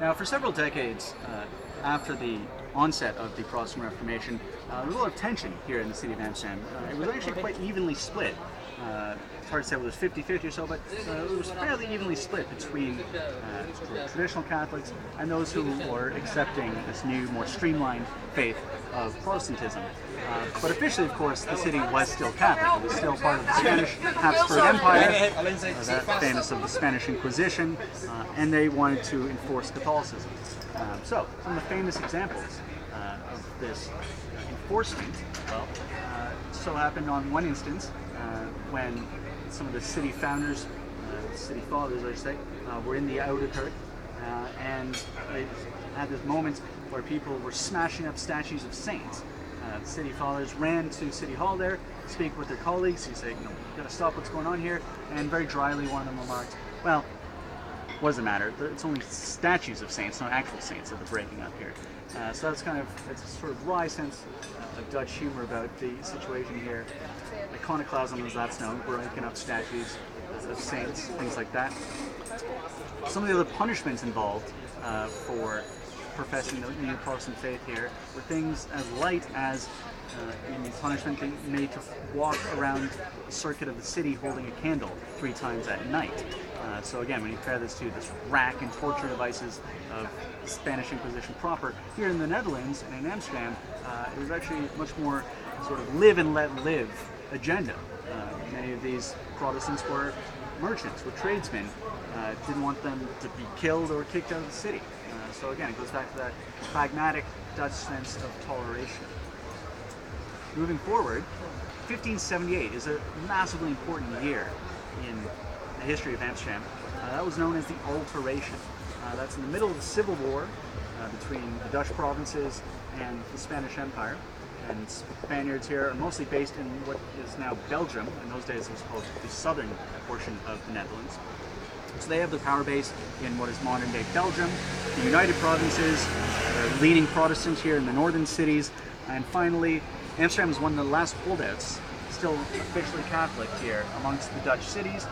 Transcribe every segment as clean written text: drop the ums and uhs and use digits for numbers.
Now, for several decades after the onset of the Protestant Reformation, there was a lot of tension here in the city of Amsterdam. It was actually quite evenly split. It's hard to say whether it was 50-50 or so, but it was fairly evenly split between traditional Catholics and those who were accepting this new, more streamlined faith of Protestantism. But officially, of course, the city was still Catholic. It was still part of the Spanish Habsburg Empire, that famous of the Spanish Inquisition, and they wanted to enforce Catholicism. So, some of the famous examples of this enforcement, well, so happened on one instance when some of the city founders, city fathers, I should say, were in the Oude Kerk, and they had this moment where people were smashing up statues of saints. The city fathers ran to City Hall there, speak with their colleagues. He said, "You got to stop what's going on here." And very dryly, one of them remarked, "Well, what does it matter? It's only statues of saints, not actual saints, that they're breaking up here." So that's it's a sort of wry sense of Dutch humor about the situation here. Iconoclasm, as that's known, breaking up statues of saints, things like that. Some of the other punishments involved for professing the new Protestant faith here were things as light as, in the punishment, being made to walk around the circuit of the city holding a candle 3 times at night. So again, when you compare this to this rack and torture devices of the Spanish Inquisition proper, here in the Netherlands and in Amsterdam, it was actually much more sort of live and let live agenda. Many of these Protestants were merchants, were tradesmen, didn't want them to be killed or kicked out of the city. So again, it goes back to that pragmatic Dutch sense of toleration. Moving forward, 1578 is a massively important year in the history of Amsterdam. That was known as the Alteration. That's in the middle of the Civil War between the Dutch provinces and the Spanish Empire. And Spaniards here are mostly based in what is now Belgium. In those days it was called the southern portion of the Netherlands. So they have the power base in what is modern day Belgium, the United Provinces, leading Protestant here in the northern cities, and finally Amsterdam is one of the last holdouts, still officially Catholic here amongst the Dutch cities.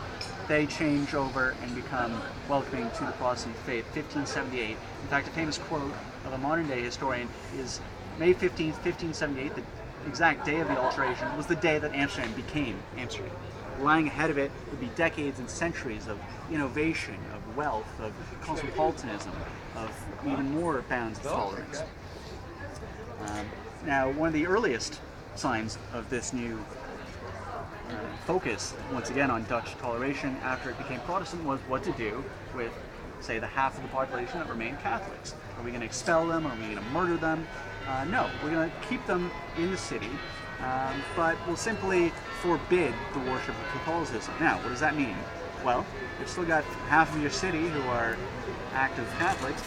They change over and become welcoming to the Protestant faith, 1578. In fact, a famous quote of a modern day historian is May 15th, 1578, the exact day of the Alteration, was the day that Amsterdam became Amsterdam. Lying ahead of it would be decades and centuries of innovation, of wealth, of cosmopolitanism, of even more bounds of tolerance. Now, one of the earliest signs of this new focus, once again, on Dutch toleration after it became Protestant was what to do with, say, the half of the population that remained Catholics. Are we going to expel them? Are we going to murder them? No, we're going to keep them in the city, but we'll simply forbid the worship of Catholicism. Now, what does that mean? Well, you've still got half of your city who are active Catholics.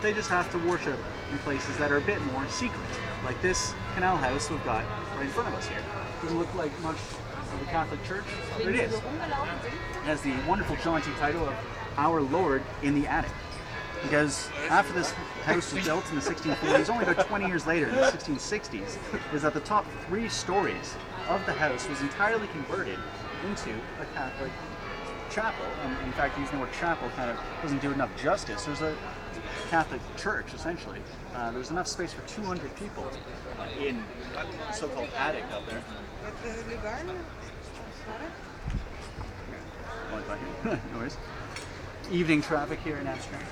They just have to worship in places that are a bit more secret, like this canal house we've got right in front of us here. Doesn't look like much of a Catholic church, but it is. It has the wonderful jaunty title of Our Lord in the Attic. Because after this house was built in the 1640s, only about 20 years later, in the 1660s, is that the top 3 stories of the house was entirely converted into a Catholic chapel. And in fact, using the word chapel kind of doesn't do enough justice. There's a Catholic church, essentially. There's enough space for 200 people in the so-called attic up there. No worries. Evening traffic here in Amsterdam.